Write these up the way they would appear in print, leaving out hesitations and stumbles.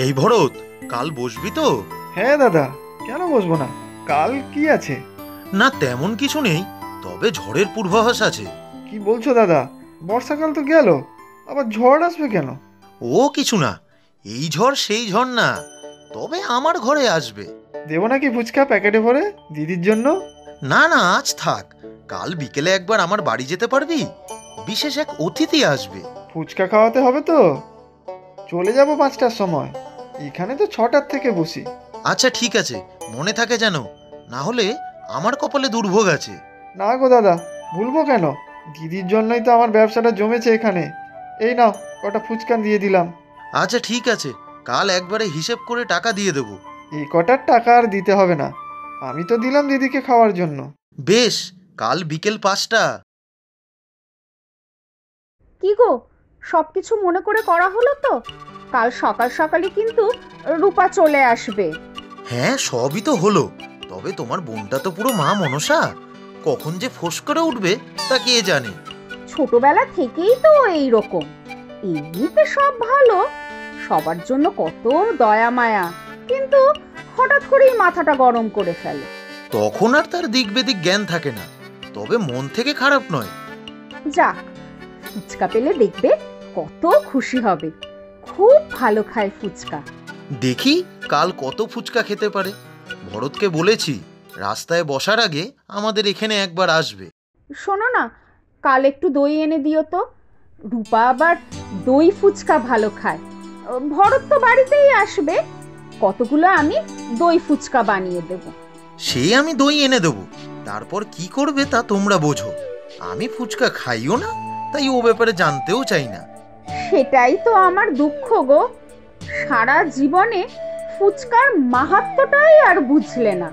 এই ভরত, কাল বসবি তো? হ্যাঁ দাদা, কেন বসবো না? কাল কি আছে? না তেমন কিছু নেই, তবে ঝড়ের পূর্বাভাস আছে। কি বলছো দাদা? বর্ষাকাল তো গেল, আবার ঝড় আসবে কেন? ও কিছু না, এই ঝড় সেই ঝড় না, তবে আমার ঘরে আসবে। দেবো নাকি ফুচকা প্যাকেটে ভরে দিদির জন্য? না না, আজ থাক, কাল বিকেলে একবার আমার বাড়ি যেতে পারবি? বিশেষ এক অতিথি আসবে। ফুচকা খাওয়াতে হবে তো? চলে যাব 5টার সময়, এখানে তো 6টার থেকে বসি। আচ্ছা ঠিক আছে, মনে থাকে যেন, না হলে আমার কপালে দুর্ভোগ আছে। না গো দাদা, ভুলবো কেন? দিদির জন্যই তো আমার ব্যবসাটা জমেছে এখানে। এই নাও, কটা ফুচকা দিয়ে দিলাম। আচ্ছা ঠিক আছে, কাল একবারে হিসেব করে টাকা দিয়ে দেবো। এই কটার টাকা আর দিতে হবে না, আমি তো দিলাম দিদিকে খাওয়ার জন্য। বেশ, কাল বিকেল 5টা। কি গো, সবকিছু মনে করে করা হলো তো? কাল সকাল সকালই কিন্তু রূপা চলে আসবে। হ্যাঁ সবই তো হলো, তবে তোমার বোনটা তো পুরো মা মনসা, কখন যে ফোঁস করে উঠবে তা কে জানে। ছোটবেলা থেকেই তো এই রকম। এমনিতে সব ভালো, সবার জন্য কত দয়া মায়া, কিন্তু হঠাৎ করেই মাথাটা গরম করে ফেলে। তখন আর তার দিক বেদিক জ্ঞান থাকে না, তবে মন থেকে খারাপ নয়। যাক, ফুচকা পেলে দেখবে কত খুশি হবে। খুব ভালো খায় ফুচকা। দেখি কাল কত ফুচকা খেতে পারে। ভরতকে বলেছি রাস্তায় বসার আগে আমাদের এখানে একবার আসবে। শোনো না, কাল একটু দই এনে দিও তো। রূপা আবার দই ফুচকা ভালো খায়। ভরত তো বাড়িতেই আসবে, কতগুলো আমি দই ফুচকা বানিয়ে দেব। সে আমি দই এনে দেবো, তারপর কি করবে তা তোমরা বোঝো। আমি ফুচকা খাইও না, তাই ও ব্যাপারে জানতেও চাই না। সেটাই তো আমার দুঃখ গো, সারা জীবনে ফুচকার মাহাত্ম্যটাই আর বুঝলে না।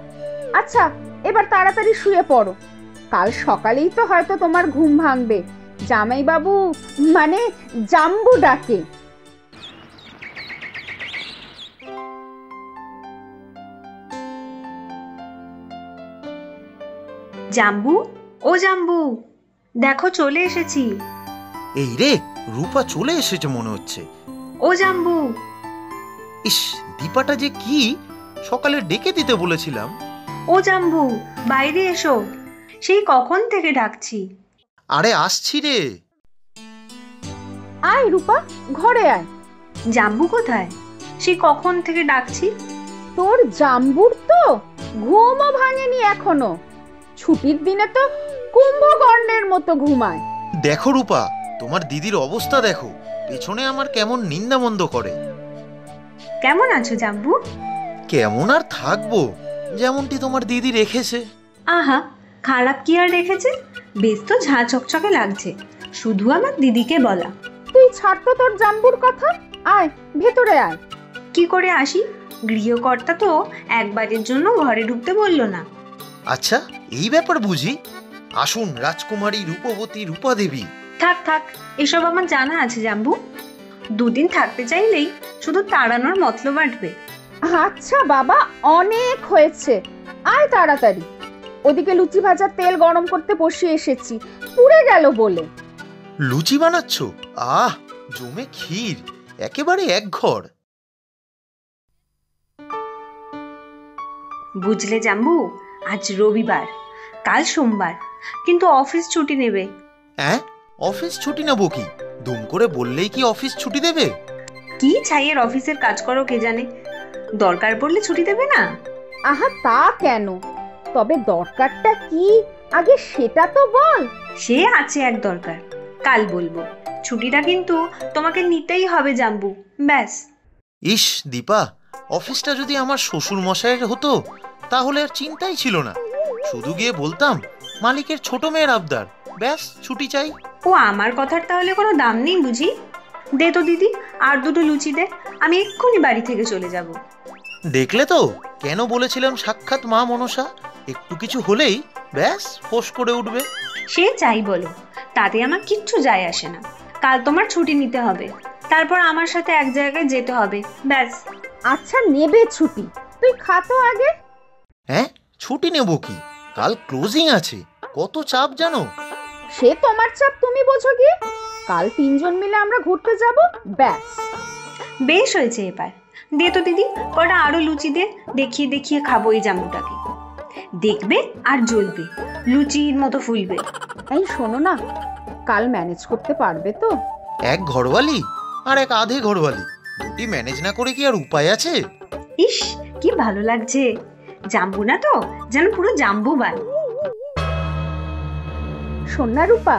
আচ্ছা, এবার তাড়াতাড়ি শুয়ে পড়ো, কাল সকালেই তো হয়তো তোমার ঘুম ভাঙবে। জামাইবাবু মানে জাম্বু ডাকে। জাম্বু, ও জাম্বু, দেখো চলে এসেছি। এই রে, রূপা চলে এসেছে মনে হচ্ছে। ও জাম্বু। ইস, দীপাটা যে কি সকালে ডেকে দিতে বলেছিলাম। ও জাম্বু, বাইরে এসো, সেই কখন থেকে ডাকছি। আরে আসছি রে। আয় রূপা, ঘরে আয়। জাম্বু কোথায়? সেই কখন থেকে ডাকছি। তোর জাম্বুর তো ঘুমও ভাঙেনি এখনো। ছুটির দিনে তো কুম্ভকর্ণের মতো ঘুমায়। দেখো রূপা, তোমার দিদির অবস্থা দেখো, পেছনে আমার কেমন নিন্দামন্দ করে। কেমন আছো জাম্বু? কেমন আর থাকবো, যেমনটি তোমার দিদি রেখেছে। আহা, খারাপ কি আর রেখেছে? বেশ তো ঝাঁ চকচকে লাগছে, শুধু আমার দিদিকে বলা। তুই ছাড় তো তোর জাম্বুর কথা, আয় ভেতরে আয়। কি করে আসি? গৃহকর্তা তো একবারের জন্য ঘরে ঢুকতে বললো না। আচ্ছা, এই ব্যাপার বুঝি। আসুন রাজকুমারী রূপবতী রূপা দেবী। থাক থাক, এসব আমার জানা আছে জাম্বু। দুদিন থাকতে চাইলেই শুধু তাড়ানোর মতলব বাড়বে। আচ্ছা বাবা, অনেক হয়েছে, আয় তাড়াতাড়ি। ওদিকে লুচি ভাজার তেল গরম করতে বসিয়ে এসেছি, পুড়ে গেল বলে। লুচি বানাচ্ছ? আহ, জমে ক্ষীর, একেবারে একঘর। বুঝলে জাম্বু, আজ রবিবার, কাল সোমবার, কিন্তু অফিস ছুটি নেবে। হ্যাঁ, অফিস ছুটি নেবো কি? দুম করে বললেই কি অফিস ছুটি দেবে? কি ছাইয়ের অফিসের কাজ করো কে জানে, দরকার পড়লে ছুটি দেবে না। আহা তা কেন, তবে দরকারটা কি আগে সেটা তো বল। সে আছে এক দরকার, কাল বলবো। ছুটিটা কিন্তু তোমাকে নিতেই হবে জাম্বু, ব্যাস। ইস দীপা, অফিসটা যদি আমার শ্বশুর মশাইয়ের হতো তাহলে আর চিন্তাই ছিল না। শুধু গিয়ে বলতাম মালিকের ছোট মেয়ের আবদার, ব্যাস ছুটি চাই। ও আমার কথার তাহলে কোনো দাম নেই বুঝি? দে তো দিদি, আর দুটো লুচি দে, আমি এক্ষুনি বাড়ি থেকে চলে যাব। দেখলে তো, কেন বলেছিলাম সাক্ষাৎ মা মনসা, একটু কিছু হলেই ব্যাস ফোঁস করে উঠবে। সে চাই বলো, তাতে আমার কিচ্ছু যায় আসে না। কাল তোমার ছুটি নিতে হবে, তারপর আমার সাথে এক জায়গায় যেতে হবে, ব্যাস। আচ্ছা নেবে ছুটি, তুই খা তো আগে। হ্যাঁ, ছুটি নেব কি, কাল ক্লোজিং আছে, কত চাপ জানো। সে তোমার চাপ তুমি বোঝো গিয়ে, কাল 3জন মিলে আমরা ঘুরতে যাব, ব্যাস। বেশ হয়েছে এবার, দে তো দিদি, কটা আরো লুচি দে, দেখিয়ে দেখিয়ে খাবো এই জাম্বুটাকে। দেখবে আর জ্বলবে, লুচির মতো ফুলবে। এই শোনো না, কাল ম্যানেজ করতে পারবে তো? এক ঘরওয়ালি আর এক আধে ঘরওয়ালি, দুটি ম্যানেজ না করে কি আর উপায় আছে? ইস, কি ভালো লাগছে। জাম্বু না তো, যেন পুরো জাম্বুবান। শোন না রূপা,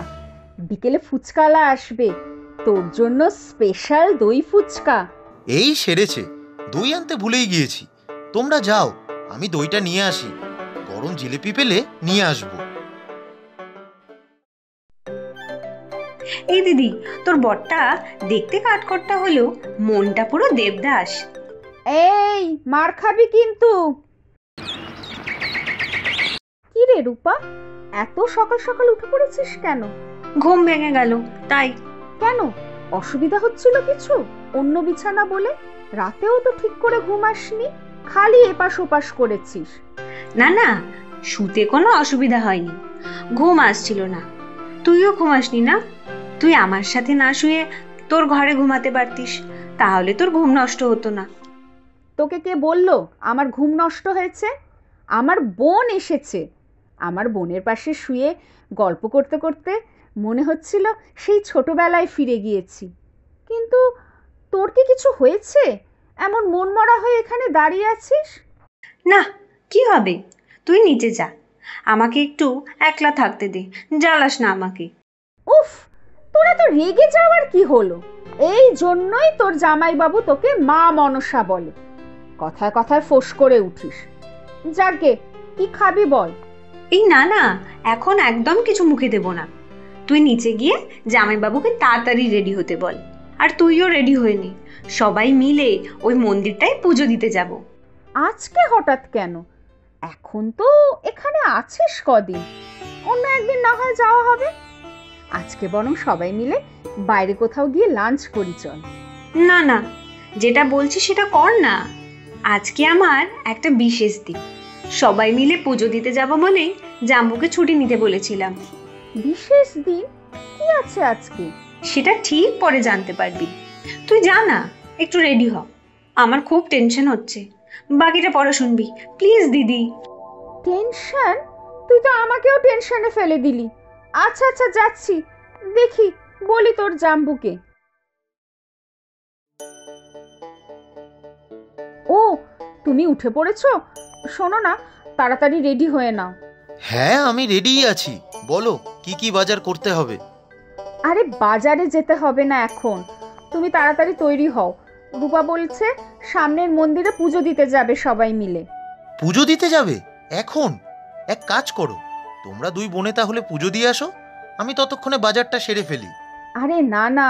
বিকেলে ফুচকালা আসবে, তোর জন্য স্পেশাল দই ফুচকা। এই সেরেছে, দই আনতে ভুলেই গিয়েছি। তোমরা যাও, আমি দইটা নিয়ে আসি। গরম জিলিপি পেলে নিয়ে আসবো। এই দিদি, তোর বরটা দেখতে কাঠকোট্টা হলেও মনটা পুরো দেবদাস। এই মার খাবি কিন্তু। কি রে রূপা, এত সকাল সকাল উঠে পড়েছিস কেন? ঘুম ভেঙে গেল তাই। কেন, অসুবিধা হচ্ছিল কিছু? অন্য বিছানা বলে? রাতেও তো ঠিক করে ঘুম আসনি, খালি এপাশ ওপাশ করেছিস। না না, শুতে কোনো অসুবিধা হয়নি, ঘুম আসছিল না। তুইও ঘুমাসনি না? তুই আমার সাথে না শুয়ে তোর ঘরে ঘুমাতে পারতিস, তাহলে তোর ঘুম নষ্ট হতো না। তোকে কে বললো আমার ঘুম নষ্ট হয়েছে? আমার বোন এসেছে, আমার বোনের পাশে শুয়ে গল্প করতে করতে মনে হচ্ছিল সেই ছোটবেলায় ফিরে গিয়েছি। কিন্তু তোর কি কিছু হয়েছে, এমন মনমরা হয়ে এখানে দাঁড়িয়ে আছিস? না, কি হবে, তুই নিচে যা, আমাকে একটু একলা থাকতে দে, জ্বালাস না আমাকে। উফ, তোরা তো রেগে যাওয়ার কি হলো? এই জন্যই তোর জামাইবাবু তোকে মা মনসা বলে, কথায় কথায় ফোঁস করে উঠিস। যাকে কি খাবি বল? এই না না, এখন একদম কিছু মুখে দেব না। তুই নিচে গিয়ে জামাইবাবুকে তাড়াতাড়ি রেডি হতে বল, আর তুইও রেডি হয়ে নে, সবাই মিলে ওই মন্দিরটায় পুজো দিতে যাব। আজকে হঠাৎ কেন? এখন তো এখানে আছিস কদিন, অন্য একদিন না হয় যাওয়া হবে। আজকে বরং সবাই মিলে বাইরে কোথাও গিয়ে লাঞ্চ করি চল। না না, যেটা বলছি সেটা কর না। আজকে আমার একটা বিশেষ দিন, সবাই মিলে পুজো দিতে যাব বলেই জাম্বুকে ছুটি নিতে বলেছিলাম। বিশেষ দিন? কি আছে আজকে? সেটা ঠিক পরে জানতে পারবি। তুই যা না, একটু রেডি হ, আমার খুব টেনশন হচ্ছে। বাকিটা পরে শুনবি প্লিজ দিদি। টেনশন? তুই তো আমাকেও টেনশনে ফেলে দিলি। আচ্ছা আচ্ছা, যাচ্ছি, দেখি বলি তোর জাম্বুকে। ও, তুমি উঠে পড়েছো? শোনো না, তাড়াতাড়ি রেডি হয়ে নাও। হ্যাঁ, আমি রেডিই আছি। বলো কি কি বাজার করতে হবে? আরে বাজারে যেতে হবে না এখন, তুমি তাড়াতাড়ি তৈরি হও। রূপা বলছে সামনের মন্দিরে পুজো দিতে যাবে সবাই মিলে। পুজো দিতে যাবে এখন? এক কাজ করো, তোমরা দুই বোনে তাহলে পুজো দিয়ে আসো, আমি ততক্ষণে বাজারটা সেরে ফেলি। আরে না না,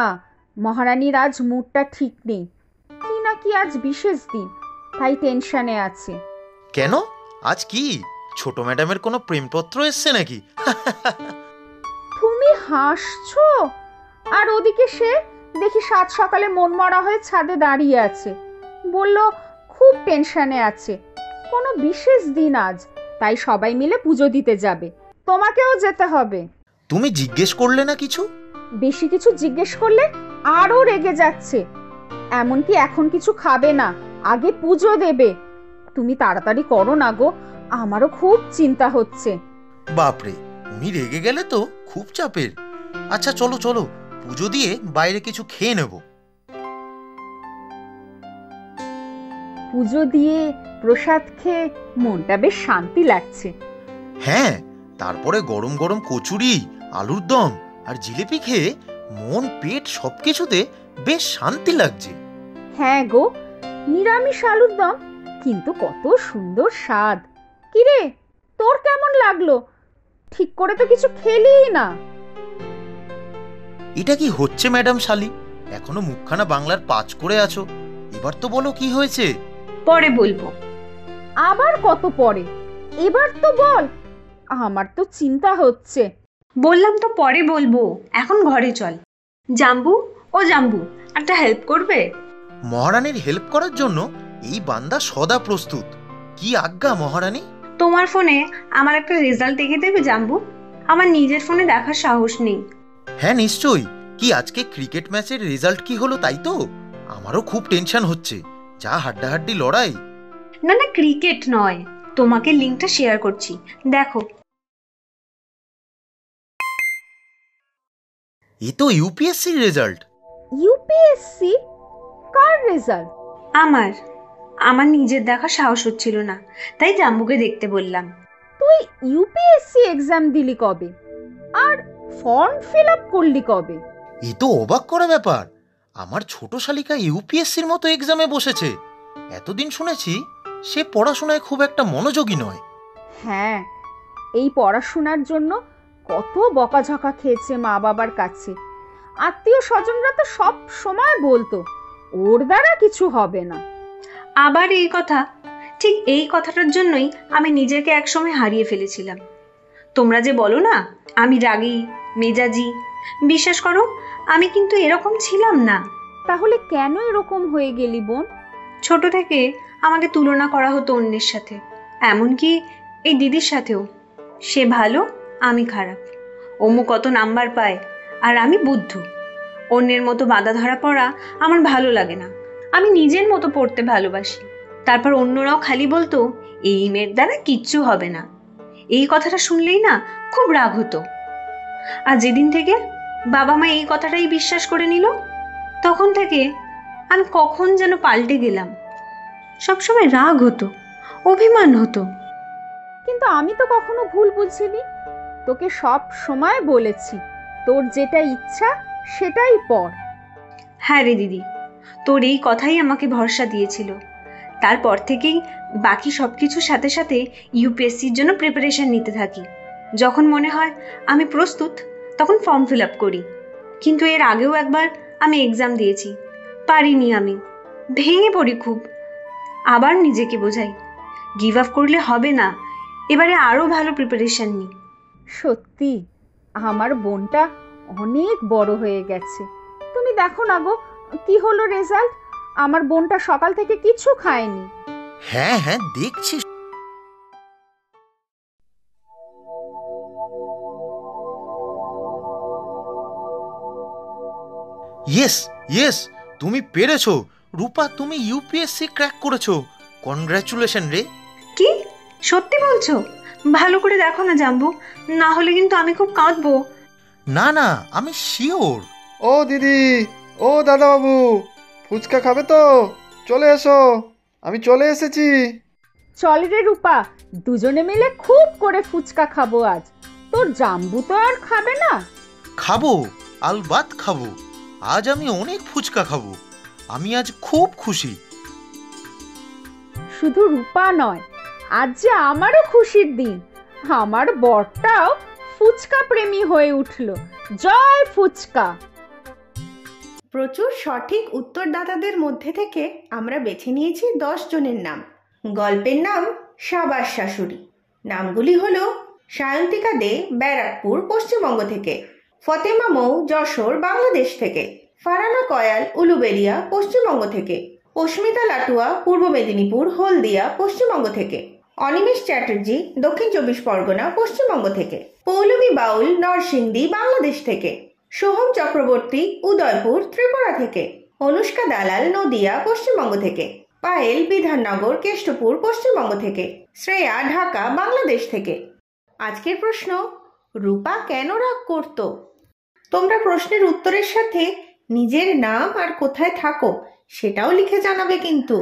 মহারানীর আজ মুডটা ঠিক নেই, কি না কি আজ বিশেষ দিন, তাই টেনশনে আছে। কেন, আজ কি ছোট ম্যাডামের কোনো প্রেমপত্র এসছে নাকি? তুমি হাসছো, আর ওদিকে সে দেখি সাত সকালে মনমরা হয়ে ছাদে দাঁড়িয়ে আছে, বলল খুব টেনশনে আছে, কোনো বিশেষ দিন আজ, তাই সবাই মিলে পুজো দিতে যাবে, তোমাকেও যেতে হবে। তুমি জিজ্ঞেস করলে না কিছু? বেশি কিছু জিজ্ঞেস করলে আরো রেগে যাচ্ছে, এমনকি এখন কিছু খাবে না, আগে পুজো দেবে। তুমি তাড়াতাড়ি করো না গো, আমারও খুব চিন্তা হচ্ছে। বাপরে, উনি রেগে গেলে তো খুব চাপের। আচ্ছা চলো চলো, পুজো দিয়ে বাইরে কিছু খেয়ে নেব। পুজো দিয়ে প্রসাদ খেয়ে মনটা বেশ শান্তি লাগছে। হ্যাঁ, তারপরে গরম গরম কচুরি, আলুর দম আর জিলিপি খেয়ে মন পেট সবকিছুতে বেশ শান্তি লাগছে। হ্যাঁ গো, নিরামিষ আলুর দম, কিন্তু কত সুন্দর স্বাদ। কিরে, তোর কেমন লাগলো? ঠিক করে তো কিছু খেলিই না। এটা কি হচ্ছে ম্যাডাম শালি, এখনো মুখখানা বাংলার পাঁচ করে আছো? এবার তো বলো কি হয়েছে। পরে বলবো। আবার কত পরে? এবার তো বল, আমার তো চিন্তা হচ্ছে। বললাম তো পরে বলবো, এখন ঘরে চল। জাম্বু, ও জাম্বু, একটা হেল্প করবে? মহারানীর হেল্প করার জন্য এই বান্দা সদা প্রস্তুত। কি আজ্ঞা মহারানী? তোমার ফোনে আমার একটা রেজাল্ট দেখে দেবে জাম্বু? আমার নিজের ফোনে দেখার সাহস নেই। হ্যাঁ নিশ্চয়ই। কি আজকে ক্রিকেট ম্যাচের রেজাল্ট কি হলো তাই তো? আমারও খুব টেনশন হচ্ছে, যা হাড্ডাহাড্ডি লড়াই। না না, ক্রিকেট নয়, তোমাকে লিঙ্কটা শেয়ার করছি, দেখো। এ তো ইউপিএসসির রেজাল্ট। ইউপিএসসি? কার রেজাল্ট? আমার আমার নিজের দেখা সাহস হচ্ছিল না, তাই জাম্বুকে দেখতে বললাম। তুই ইউপিএসসি এক্সাম দিলি কবে? আর ফর্ম ফিল আপ করলি কবে? এ তো অবাক করা ব্যাপার। আমার ছোট শালিকা ইউপিএসসির মতো এক্সামে বসেছে। এতদিন শুনেছি সে পড়াশোনায় খুব একটা মনোযোগী নয়। হ্যাঁ, এই পড়াশোনার জন্য কত বকাঝকা খেয়েছে মা বাবার কাছে। আত্মীয় স্বজনরা তো সব সময় বলতো ওর দ্বারা কিছু হবে না। আবার এই কথা, ঠিক এই কথাটার জন্যই আমি নিজেকে একসময় হারিয়ে ফেলেছিলাম। তোমরা যে বলো না আমি রাগী মেজাজি, বিশ্বাস করো আমি কিন্তু এরকম ছিলাম না। তাহলে কেন এরকম হয়ে গেলি বোন? ছোট থেকে আমাকে তুলনা করা হতো অন্যের সাথে, এমনকি এই দিদির সাথেও। সে ভালো, আমি খারাপ। অমু কত নাম্বার পায় আর আমি বুদ্ধু। অন্যের মতো বাঁধা ধরা পড়া আমার ভালো লাগে না। আমি নিজের মতো পড়তে ভালোবাসি। তারপর অন্যরাও খালি বলতো এই মেয়ের দ্বারা কিচ্ছু হবে না। এই কথাটা শুনলেই না খুব রাগ হতো। আর যেদিন থেকে বাবা মা এই কথাটাই বিশ্বাস করে নিল, তখন থেকে আমি কখন যেন পাল্টে গেলাম। সবসময় রাগ হতো, অভিমান হতো। কিন্তু আমি তো কখনো ভুল বুঝিনি। তোকে সব সময় বলেছি তোর যেটা ইচ্ছা সেটাই পড়। হ্যাঁ রে দিদি, তোর এই কথাই আমাকে ভরসা দিয়েছিল। তারপর থেকেই বাকি সব কিছুর সাথে সাথে ইউপিএসসির জন্য প্রিপারেশন নিতে থাকি। যখন মনে হয় আমি প্রস্তুত তখন ফর্ম ফিল আপ করি। কিন্তু এর আগেও একবার আমি এক্সাম দিয়েছি, পারিনি। আমি ভেঙে পড়ি খুব। আবার নিজেকে বোঝাই গিভ আপ করলে হবে না, এবারে আরও ভালো প্রিপারেশন নিই। সত্যি আমার বোনটা অনেক বড় হয়ে গেছে। তুমি দেখো না গো কি হলো রেজাল্ট। আমার বোনটা সকাল থেকে কিছু খায়নি। হ্যাঁ হ্যাঁ দেখছি। ইয়েস ইয়েস, তুমি পেরেছো রূপা, তুমি ইউপিএসসি ক্র্যাক করেছো। কনগ্রাচুলেশন রে। কি সত্যি বলছো? ভালো করে দেখো না জাম্বু, না হলে কিন্তু আমি খুব কাঁদবো। না না, আমি শিওর। ও দিদি, ও দাদাবাবু, ফুচকা খাবে তো? চলে এসো, আমি চলে এসেছি। চল রে রূপা, দুজনে মিলে খুব করে ফুচকা খাবো আজ। তোর জাম্বু তো আর খাবে না। খাবো, আলবাত খাবো। আজ আমি অনেক ফুচকা খাবো। আমি আজ খুব খুশি। শুধু রূপা নয়, আজ যে আমারও খুশির দিন। আমার বরটাও ফুচকা প্রেমী হয়ে উঠল। জয় ফুচকা। প্রচুর সঠিক উত্তরদাতাদের মধ্যে থেকে আমরা বেছে নিয়েছি 10 জনের নাম। গল্পের নাম সাবাস শাশুড়ি। নামগুলি হলো সায়ন্তিকা দে, ব্যারাকপুর, পশ্চিমবঙ্গ থেকে; ফতেমা মৌ, যশোর, বাংলাদেশ থেকে; ফারানা কয়াল, উলুবেড়িয়া, পশ্চিমবঙ্গ থেকে; অস্মিতা লাটুয়া, পূর্ব মেদিনীপুর, হলদিয়া, পশ্চিমবঙ্গ থেকে; অনিমেষ চ্যাটার্জি, দক্ষিণ 24 পরগনা, পশ্চিমবঙ্গ থেকে; পৌলমী বাউল, নরসিংদী, বাংলাদেশ থেকে; সোহম চক্রবর্তী, উদয়পুর, ত্রিপুরা থেকে; অনুষ্কা দালাল, নদিয়া, পশ্চিমবঙ্গ থেকে; পায়েল, বিধাননগর, কেষ্টপুর, পশ্চিমবঙ্গ থেকে; শ্রেয়া, ঢাকা, বাংলাদেশ থেকে। আজকের প্রশ্ন, রূপা কেন রাগ করত? তোমরা প্রশ্নের উত্তরের সাথে নিজের নাম আর কোথায় থাকো সেটাও লিখে জানাবে কিন্তু।